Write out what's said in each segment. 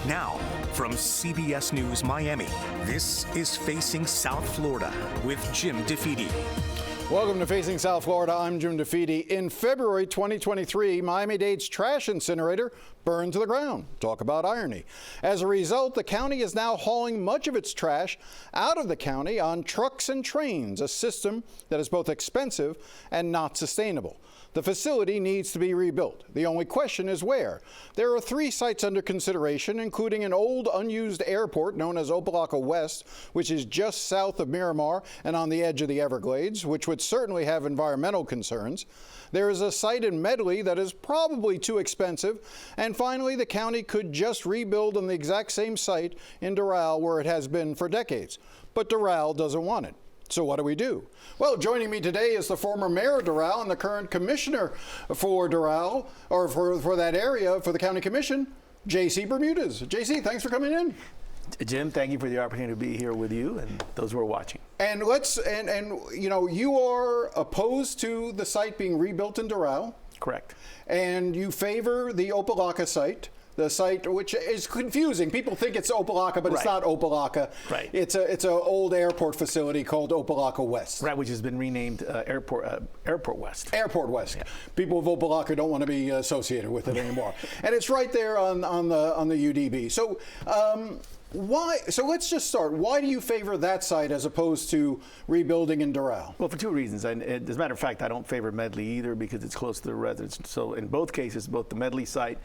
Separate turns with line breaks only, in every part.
Now, from CBS News Miami, this is Facing South Florida with Jim DeFede.
Welcome to Facing South Florida. I'm Jim DeFede. In February 2023, Miami-Dade's trash incinerator burned to the ground. Talk about irony. As a result, the county is now hauling much of its trash out of the county on trucks and trains, a system that is both expensive and not sustainable. The facility needs to be rebuilt. The only question is where. There are 3 sites under consideration, including an old unused airport known as Opa-locka West, which is just south of Miramar and on the edge of the Everglades, which would certainly have environmental concerns. There is a site in Medley that is probably too expensive. And finally, the county could just rebuild on the exact same site in Doral, where it has been for decades. But Doral doesn't want it. So what do we do? Well, joining me today is the former mayor of Doral and the current commissioner for Doral, or for that area, for the county commission, JC Bermudez. JC, thanks for coming in.
Jim, thank you for the opportunity to be here with you and those who are watching.
And you know, you are opposed to the site being rebuilt in Doral.
Correct.
And you favor the Opa-locka site. The site, which is confusing. People think it's Opa-locka, but it's not Opa-locka.
Right.
It's an old airport facility called Opa-locka West.
Right, which has been renamed Airport West.
Airport West.
Yeah.
People of Opa-locka don't want to be associated with it anymore. And it's right there on the UDB. So why? So let's just start. Why do you favor that site as opposed to rebuilding in Doral?
Well, for 2 reasons. And as a matter of fact, I don't favor Medley either because it's close to the residents. So in both cases, both the Medley site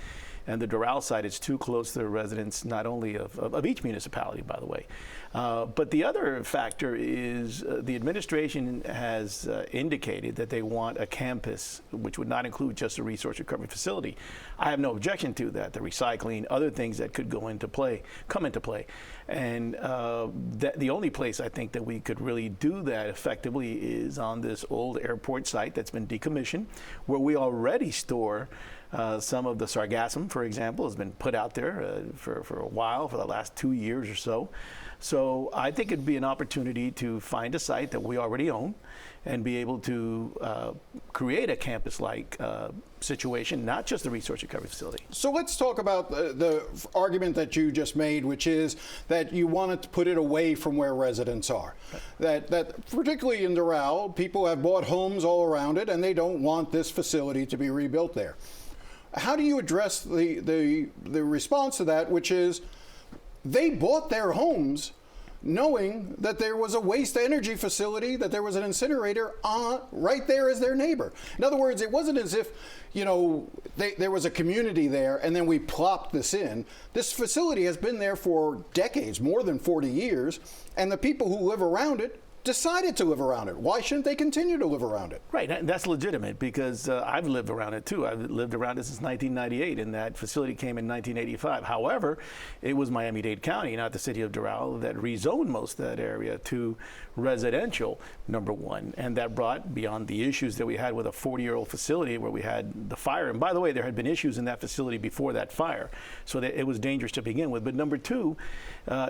and the Doral site, it's too close to the residents, not only of each municipality, by the way. But the other factor is the administration has indicated that they want a campus, which would not include just a resource recovery facility. I have no objection to that, the recycling, other things that could come into play. And the only place I think that we could really do that effectively is on this old airport site that's been decommissioned, where we already store some of the sargassum, for example, has been put out there for a while, for the last 2 years or so. So I think it'd be an opportunity to find a site that we already own and be able to create a campus-like situation, not just a resource recovery facility.
So let's talk about the argument that you just made, which is that you wanted to put it away from where residents are. Right. That particularly in Doral, people have bought homes all around it, and they don't want this facility to be rebuilt there. How do you address the response to that, which is they bought their homes knowing that there was a waste energy facility, that there was an incinerator right there as their neighbor? In other words, it wasn't as if, you know, there was a community there and then we plopped this in. This facility has been there for decades, more than 40 years, and the people who live around it decided to live around it. Why shouldn't they continue to live around it?
Right, and that's legitimate because I've lived around it too. I've lived around it since 1998, and that facility came in 1985. However, it was Miami-Dade County, not the city of Doral, that rezoned most of that area to residential, number one, and that brought, beyond the issues that we had with a 40-year-old facility where we had the fire, and by the way, there had been issues in that facility before that fire, so that it was dangerous to begin with. But number two,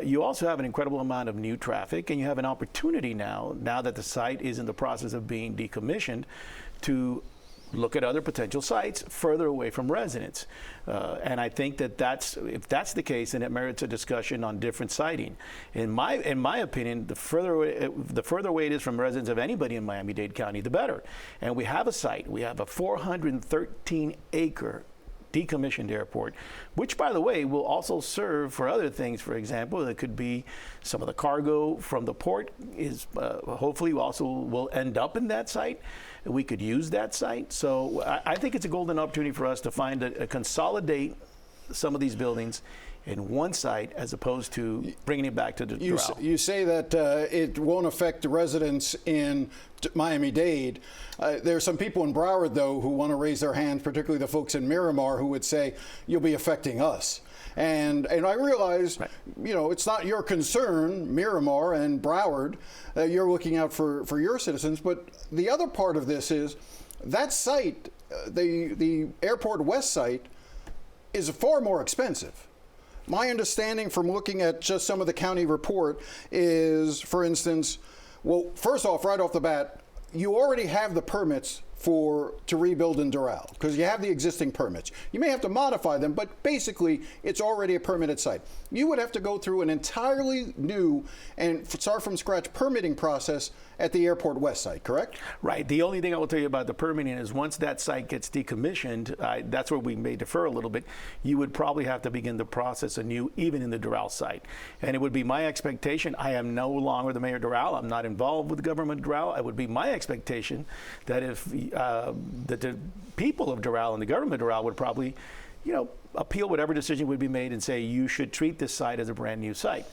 you also have an incredible amount of new traffic, and you have an opportunity now that the site is in the process of being decommissioned, to look at other potential sites further away from residents. And I think that if that's the case, then it merits a discussion on different siting. In my opinion, the further away it is from residents of anybody in Miami-Dade County, the better. And we have a site. We have a 413-acre decommissioned airport, which, by the way, will also serve for other things. For example, it could be some of the cargo from the port is hopefully also will end up in that site. We could use that site. So I think it's a golden opportunity for us to consolidate some of these buildings in one site as opposed to bringing it back to the Doral.
You say that it won't affect the residents in Miami-Dade. There are some people in Broward, though, who want to raise their hands, particularly the folks in Miramar, who would say, you'll be affecting us. And I realize, right, you know, it's not your concern, Miramar and Broward. You're looking out for your citizens. But the other part of this is that site, the Airport West site, is far more expensive. My understanding from looking at just some of the county report is, for instance, well, first off, right off the bat, you already have the permits to rebuild in Doral, because you have the existing permits. You may have to modify them, but basically it's already a permitted site. You would have to go through an entirely new and start from scratch permitting process at the Airport West site, correct?
Right. The only thing I will tell you about the permitting is once that site gets decommissioned, that's where we may defer a little bit. You would probably have to begin the process anew, even in the Doral site. And it would be my expectation, I am no longer the mayor of Doral, I'm not involved with the government of Doral. It would be my expectation that if that the people of Doral and the government of Doral would probably, appeal whatever decision would be made and say you should treat this site as a brand new site.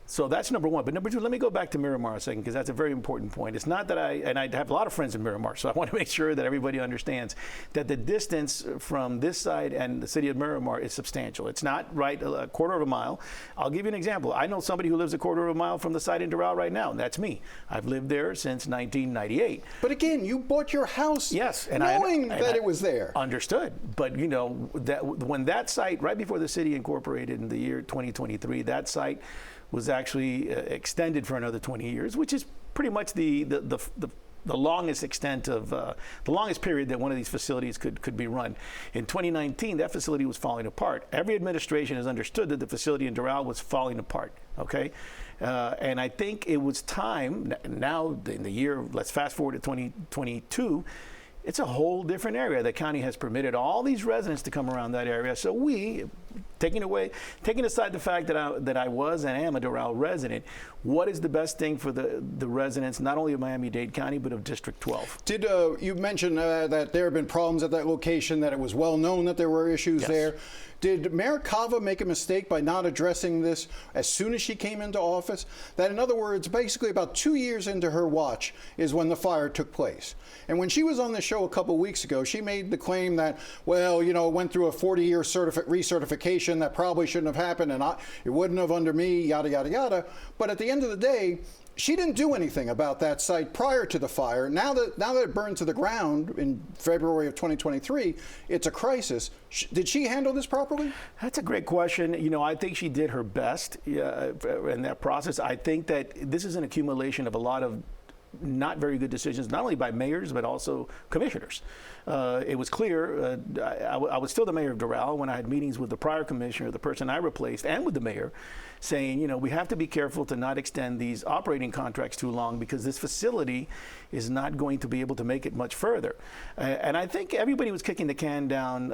So that's number one. But number two, let me go back to Miramar a second, because that's a very important point. It's not that I have a lot of friends in Miramar, so I want to make sure that everybody understands that the distance from this site and the city of Miramar is substantial. It's not right a quarter of a mile. I'll give you an example. I know somebody who lives a quarter of a mile from the site in Doral right now, and that's me. I've lived there since 1998.
But again, you bought your house
yes, and
knowing that it was there.
Understood. But that when that site, right before the city incorporated in the year 2023, that site was actually extended for another 20 years, which is pretty much the longest extent of the longest period that one of these facilities could be run. In 2019, that facility was falling apart. Every administration has understood that the facility in Doral was falling apart. Okay, and I think it was time now in the year. Let's fast forward to 2022. It's a whole different area. The county has permitted all these residents to come around that area. So we, taking aside the fact that I was and am a Doral resident, what is the best thing for the residents, not only of Miami-Dade County, but of District 12?
Did you mention that there have been problems at that location, that it was well known that there were issues
Yes.
there? Did Mayor Cava make a mistake by not addressing this as soon as she came into office? That, in other words, basically about 2 years into her watch is when the fire took place. And when she was on the show a couple weeks ago, she made the claim that, well, it went through a 40-year recertification that probably shouldn't have happened, and it wouldn't have under me, yada, yada, yada. But at the end of the day, she didn't do anything about that site prior to the fire. Now that it burned to the ground in February of 2023, it's a crisis. Did she handle this properly?
That's a great question. I think she did her best in that process. I think that this is an accumulation of a lot of not very good decisions, not only by mayors, but also commissioners. It was clear, I was still the mayor of Doral when I had meetings with the prior commissioner, the person I replaced, and with the mayor, saying, we have to be careful to not extend these operating contracts too long, because this facility is not going to be able to make it much further. And I think everybody was kicking the can down.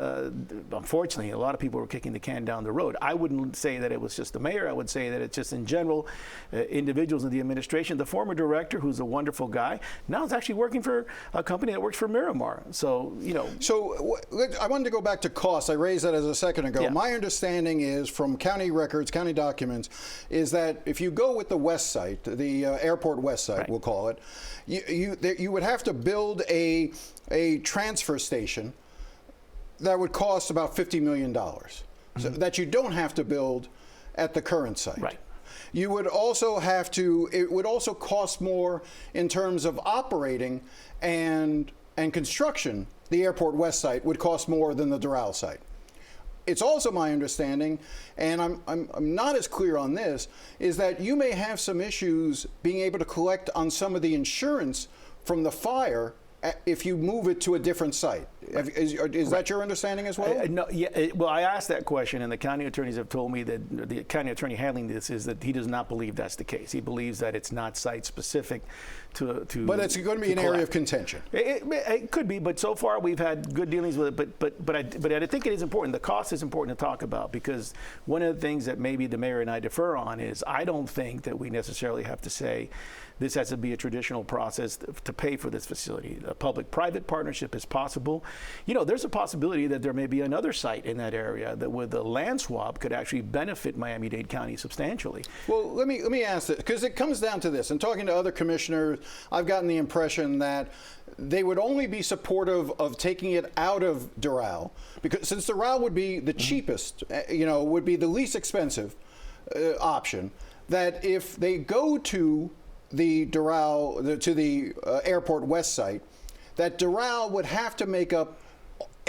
Unfortunately, a lot of people were kicking the can down the road. I wouldn't say that it was just the mayor. I would say that it's just in general, individuals in the administration. The former director, who's a wonderful guy, now is actually working for a company that works for Miramar. So,
So I wanted to go back to costs. I raised that as a second ago.
Yeah.
My understanding is from county records, county documents, is that if you go with the west site, the Airport West site,
Right.
we'll call it, you would have to build a transfer station that would cost about $50 million, so that you don't have to build at the current site.
Right.
You would also it would also cost more in terms of operating and construction. The Airport West site would cost more than the Doral site. It's also my understanding, and I'm not as clear on this, is that you may have some issues being able to collect on some of the insurance from the fire if you move it to a different site. Is that your understanding as well?
No, well, I asked that question, and the county attorneys have told me that the county attorney handling this is that he does not believe that's the case. He believes that it's not site-specific to
But it's going to be an area of contention.
It could be, but so far we've had good dealings with it. But I think it is important. The cost is important to talk about, because one of the things that maybe the mayor and I defer on is I don't think that we necessarily have to say this has to be a traditional process to pay for this facility. A public-private partnership is possible. There's a possibility that there may be another site in that area that with a land swap could actually benefit Miami-Dade County substantially.
Well, let me ask this, because it comes down to this. And talking to other commissioners, I've gotten the impression that they would only be supportive of taking it out of Doral, because since Doral would be the cheapest, would be the least expensive option, that if they go to the Doral, to the Airport West site, that Doral would have to make up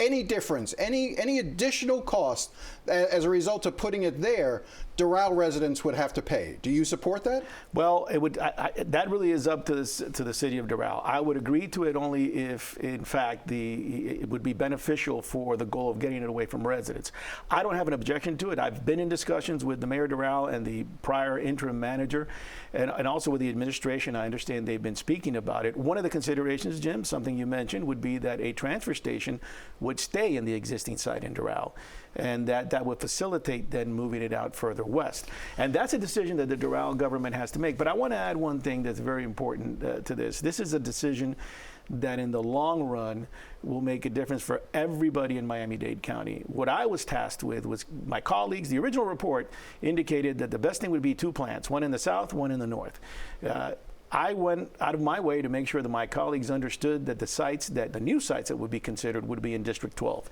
any difference, any additional cost as a result of putting it there, Doral residents would have to pay. Do you support that?
Well, it would. That really is up to the city of Doral. I would agree to it only if, in fact, it would be beneficial for the goal of getting it away from residents. I don't have an objection to it. I've been in discussions with the mayor of Doral and the prior interim manager, and also with the administration. I understand they've been speaking about it. One of the considerations, Jim, something you mentioned, would be that a transfer station would stay in the existing site in Doral, and that would facilitate then moving it out further west. And that's a decision that the Doral government has to make. But I want to add one thing that's very important to this. This is a decision that in the long run will make a difference for everybody in Miami-Dade County. What I was tasked with was my colleagues. The original report indicated that the best thing would be 2 plants, one in the south, one in the north. I went out of my way to make sure that my colleagues understood that the new sites that would be considered would be in District 12.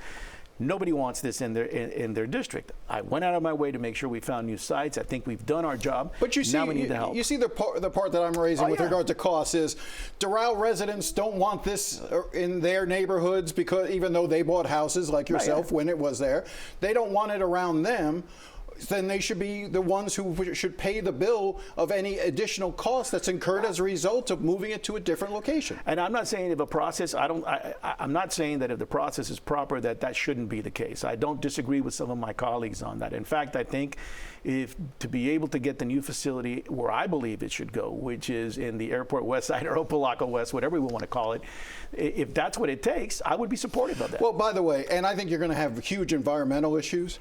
Nobody wants this in their district. I went out of my way to make sure we found new sites. I think we've done our job.
But you see,
now we need the help.
You see the part that I'm raising with regard to costs is Doral residents don't want this in their neighborhoods because even though they bought houses like yourself when it was there, they don't want it around them. Then they should be the ones who should pay the bill of any additional cost that's incurred as a result of moving it to a different location.
And I'm not saying if a process, I'm not saying that if the process is proper that shouldn't be the case. I don't disagree with some of my colleagues on that. In fact, I think to be able to get the new facility where I believe it should go, which is in the airport west side or Opelika West, whatever we want to call it, if that's what it takes, I would be supportive of that.
Well, by the way, and I think you're going to have huge environmental issues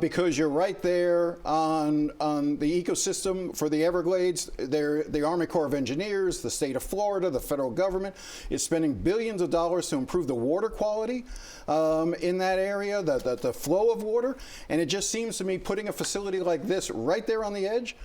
because you're right there on the ecosystem for the Everglades. The Army Corps of Engineers, the state of Florida, the federal government is spending billions of dollars to improve the water quality in that area, the flow of water. And it just seems to me putting a facility like this right there on the edge,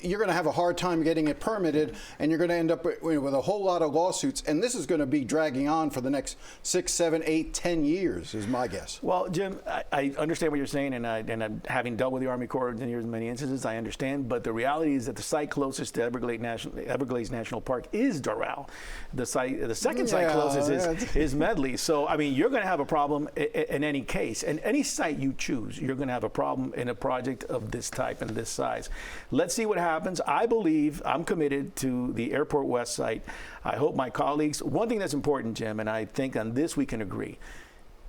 you're going to have a hard time getting it permitted, and you're going to end up with a whole lot of lawsuits, and this is going to be dragging on for the next 6, 7, 8, 10 years, is my guess.
Well, Jim, I understand what you're saying, and having dealt with the Army Corps of Engineers in many instances, I understand. But the reality is that the site closest to Everglades National Park is Doral. The second site closest is Medley. So, I mean, you're going to have a problem in any case, and any site you choose, you're going to have a problem in a project of this type and this size. Let's see what happens. I believe I'm committed to the Airport West site. I hope my colleagues, one thing that's important, Jim, and I think on this we can agree,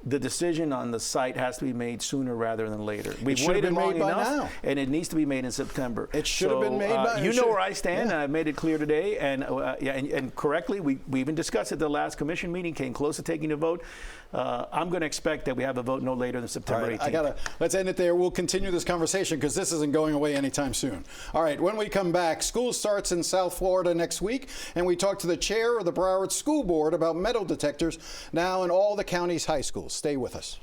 the decision on the site has to be made sooner rather than later. We've waited long enough, and it needs to be made in September.
It should have been made by now.
You know where I stand, and I've made it clear today, and correctly, we even discussed at the last commission meeting, came close to taking a vote. I'm going to expect that we have a vote no later than September 18th.
Let's end it there. We'll continue this conversation because this isn't going away anytime soon. All right, when we come back, school starts in South Florida next week, and we talk to the chair of the Broward School Board about metal detectors now in all the county's high schools. Stay with us.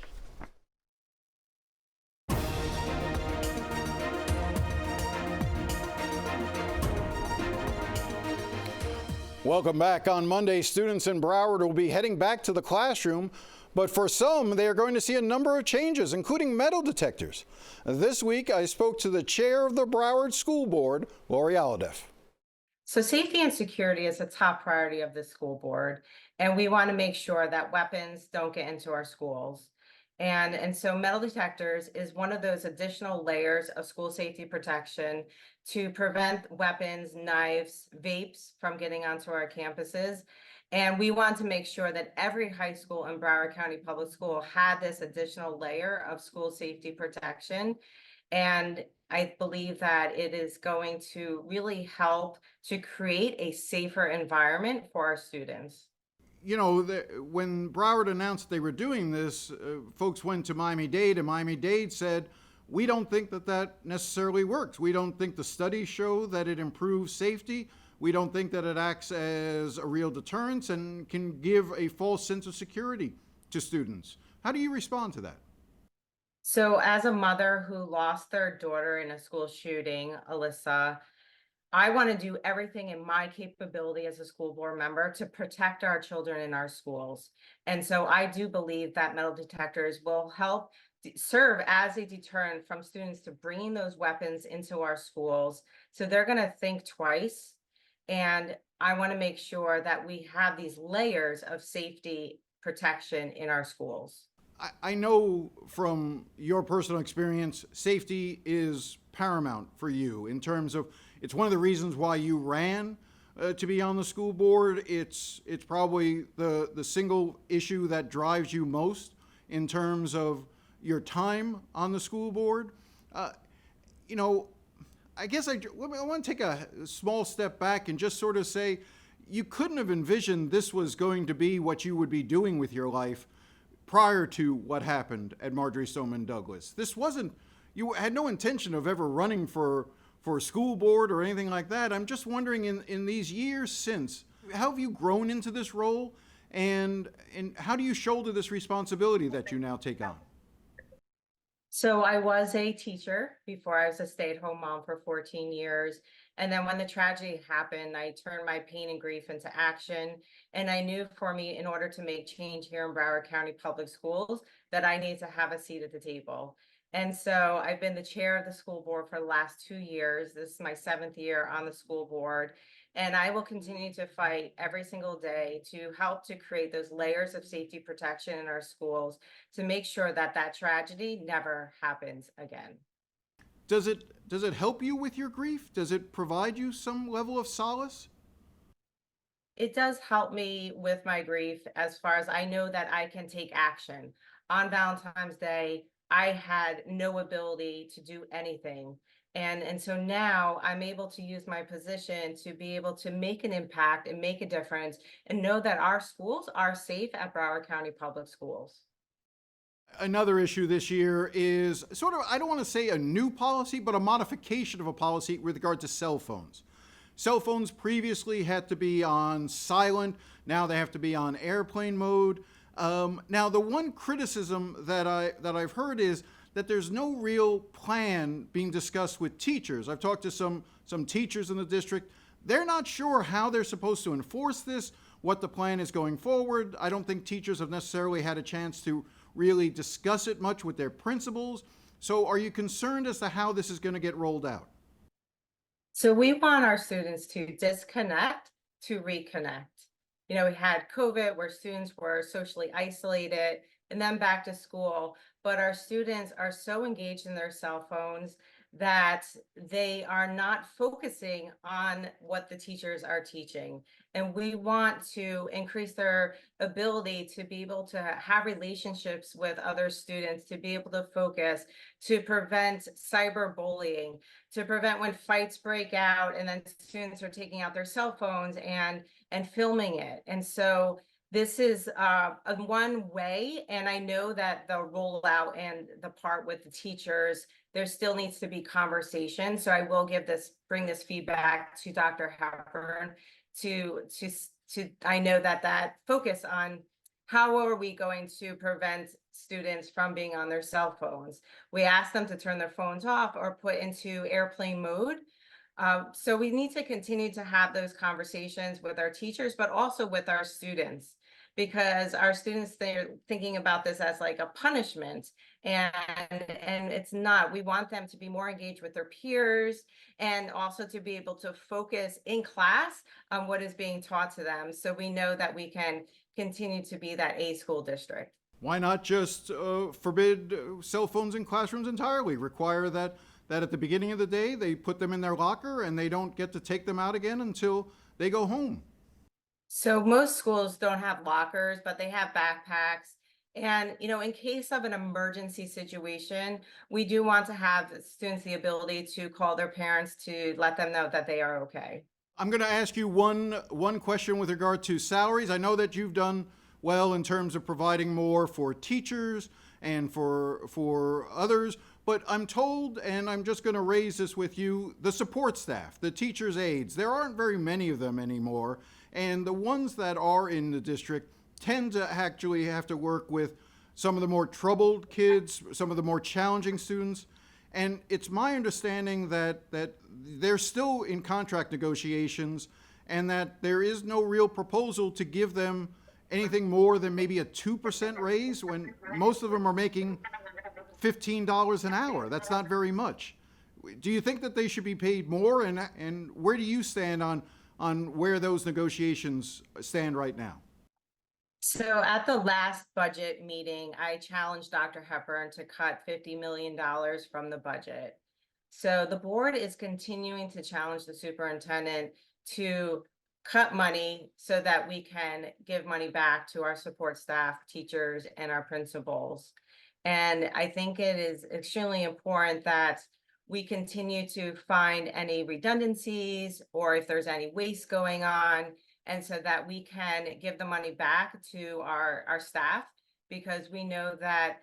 Welcome back. On Monday, students in Broward will be heading back to the classroom, but for some, they are going to see a number of changes, including metal detectors. This week, I spoke to the chair of the Broward School Board, Lori Alhadeff.
So safety and security is a top priority of the school board, and we want to make sure that weapons don't get into our schools. And so metal detectors is one of those additional layers of school safety protection to prevent weapons, knives, vapes from getting onto our campuses. And we want to make sure that every high school in Broward County Public School had this additional layer of school safety protection. And I believe that it is going to really help to create a safer environment for our students.
You know, when Broward announced they were doing this, folks went to Miami-Dade, and Miami-Dade said, we don't think that necessarily works. We don't think the studies show that it improves safety. We don't think that it acts as a real deterrence and can give a false sense of security to students. How do you respond to that?
So as a mother who lost their daughter in a school shooting, Alyssa, I want to do everything in my capability as a school board member to protect our children in our schools. And so I do believe that metal detectors will help serve as a deterrent from students to bringing those weapons into our schools. So they're going to think twice. And I want to make sure that we have these layers of safety protection in our schools.
I know from your personal experience, safety is paramount for you in terms of it's one of the reasons why you ran to be on the school board. It's probably the single issue that drives you most in terms of your time on the school board. You know, I guess I want to take a small step back and just sort of say you couldn't have envisioned this was going to be what you would be doing with your life prior to what happened at Marjory Stoneman Douglas. This wasn't, you had no intention of ever running for a school board or anything like that. I'm just wondering in these years since, how have you grown into this role and how do you shoulder this responsibility that you now take on?
So I was a teacher before. I was a stay-at-home mom for 14 years. And then when the tragedy happened, I turned my pain and grief into action. And I knew for me, in order to make change here in Broward County Public Schools, that I need to have a seat at the table. And so I've been the chair of the school board for the last 2 years. This is my 7th year on the school board. And I will continue to fight every single day to help to create those layers of safety protection in our schools to make sure that that tragedy never happens again.
Does it help you with your grief? Does it provide you some level of solace?
It does help me with my grief as far as I know that I can take action. On Valentine's Day, I had no ability to do anything. And so now I'm able to use my position to be able to make an impact and make a difference and know that our schools are safe at Broward County Public Schools.
Another issue this year is sort of, I don't want to say a new policy, but a modification of a policy with regard to cell phones. Cell phones previously had to be on silent. Now they have to be on airplane mode. Now, the one criticism that I've heard is that there's no real plan being discussed with teachers. I've talked to some teachers in the district. They're not sure how they're supposed to enforce this, what the plan is going forward. I don't think teachers have necessarily had a chance to really discuss it much with their principals. So are you concerned as to how this is going to get rolled out?
So we want our students to disconnect to reconnect. You know, we had COVID where students were socially isolated and then back to school, but our students are so engaged in their cell phones that they are not focusing on what the teachers are teaching. And we want to increase their ability to be able to have relationships with other students, to be able to focus, to prevent cyberbullying, to prevent when fights break out and then students are taking out their cell phones and filming it. And so this is one way, and I know that the rollout and the part with the teachers, there still needs to be conversation. So I will bring this feedback to Dr. Hepburn I know that focus on how are we going to prevent students from being on their cell phones. We ask them to turn their phones off or put into airplane mode. So we need to continue to have those conversations with our teachers, but also with our students, because our students, they're thinking about this as like a punishment, and it's not. We want them to be more engaged with their peers and also to be able to focus in class on what is being taught to them. So we know that we can continue to be that A school district.
Why not just forbid cell phones in classrooms entirely? Require that at the beginning of the day, they put them in their locker and they don't get to take them out again until they go home.
So most schools don't have lockers, but they have backpacks. And, you know, in case of an emergency situation, we do want to have students the ability to call their parents to let them know that they are okay.
I'm going to ask you one question with regard to salaries. I know that you've done well in terms of providing more for teachers and for others, but I'm told, and I'm just going to raise this with you, the support staff, the teachers' aides, there aren't very many of them anymore. And the ones that are in the district tend to actually have to work with some of the more troubled kids, some of the more challenging students. And it's my understanding that they're still in contract negotiations and that there is no real proposal to give them anything more than maybe a 2% raise when most of them are making $15 an hour. That's not very much. Do you think that they should be paid more? And where do you stand on where those negotiations stand right now?
So at the last budget meeting, I challenged Dr. Hepburn to cut $50 million from the budget. So the board is continuing to challenge the superintendent to cut money so that we can give money back to our support staff, teachers, and our principals. And I think it is extremely important that we continue to find any redundancies or if there's any waste going on, and so that we can give the money back to our staff, because we know that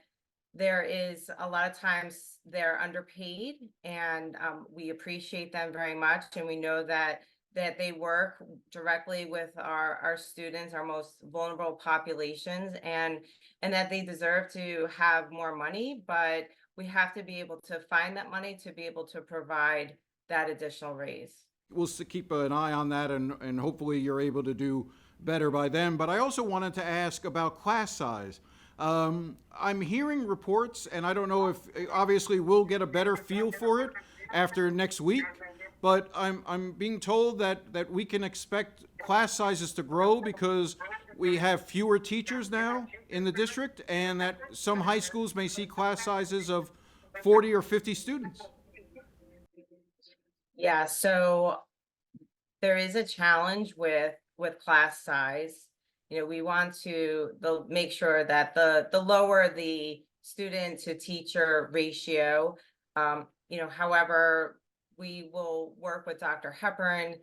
there is a lot of times they're underpaid, and we appreciate them very much, and we know that they work directly with our students, our most vulnerable populations, and that they deserve to have more money, but we have to be able to find that money to be able to provide that additional raise.
We'll keep an eye on that, and hopefully you're able to do better by then. But I also wanted to ask about class size. I'm hearing reports, and I don't know if, obviously we'll get a better feel for it after next week, but I'm being told that we can expect class sizes to grow because we have fewer teachers now in the district, and that some high schools may see class sizes of 40 or 50 students.
Yeah, so there is a challenge with class size. You know, we want to make sure that the lower the student to teacher ratio, however, we will work with Dr. Hepburn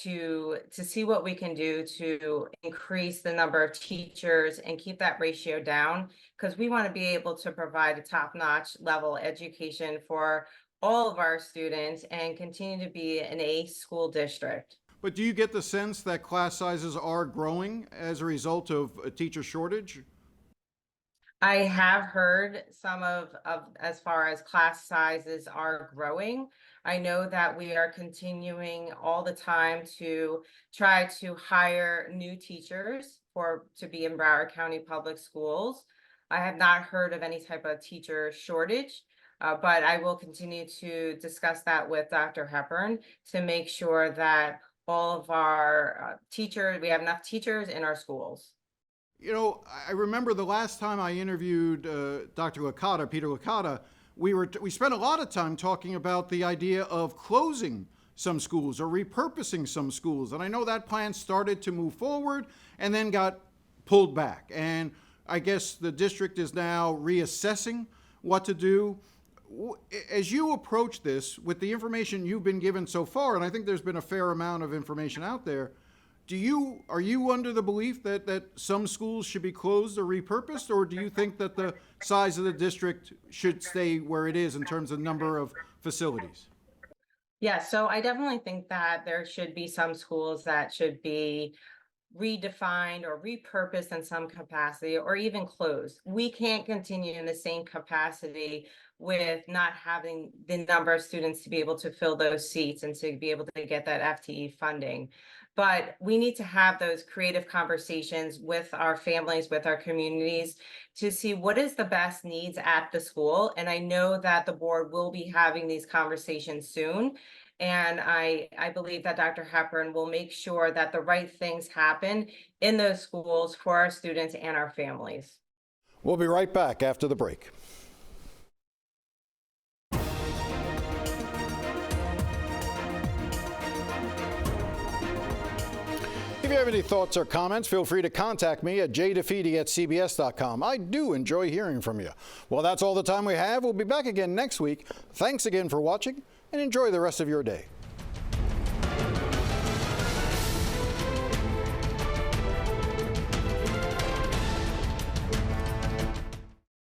to see what we can do to increase the number of teachers and keep that ratio down, because we want to be able to provide a top-notch level education for all of our students and continue to be an A school district.
But do you get the sense that class sizes are growing as a result of a teacher shortage?
I have heard some of as far as class sizes are growing. I know that we are continuing all the time to try to hire new teachers to be in Broward County Public Schools. I have not heard of any type of teacher shortage. But I will continue to discuss that with Dr. Hepburn to make sure that all of our teachers, we have enough teachers in our schools.
You know, I remember the last time I interviewed Dr. Licata, Peter Licata, we spent a lot of time talking about the idea of closing some schools or repurposing some schools. And I know that plan started to move forward and then got pulled back. And I guess the district is now reassessing what to do. As you approach this with the information you've been given so far, and I think there's been a fair amount of information out there, are you under the belief that some schools should be closed or repurposed, or do you think that the size of the district should stay where it is in terms of number of facilities?
Yeah, so I definitely think that there should be some schools that should be redefined or repurposed in some capacity, or even closed. We can't continue in the same capacity with not having the number of students to be able to fill those seats and to be able to get that FTE funding. But we need to have those creative conversations with our families, with our communities, to see what is the best needs at the school. And I know that the board will be having these conversations soon. And I believe that Dr. Hepburn will make sure that the right things happen in those schools for our students and our families.
We'll be right back after the break. If you have any thoughts or comments, feel free to contact me at jdefede@cbs.com. I do enjoy hearing from you. Well, that's all the time we have. We'll be back again next week. Thanks again for watching, and enjoy the rest of your day.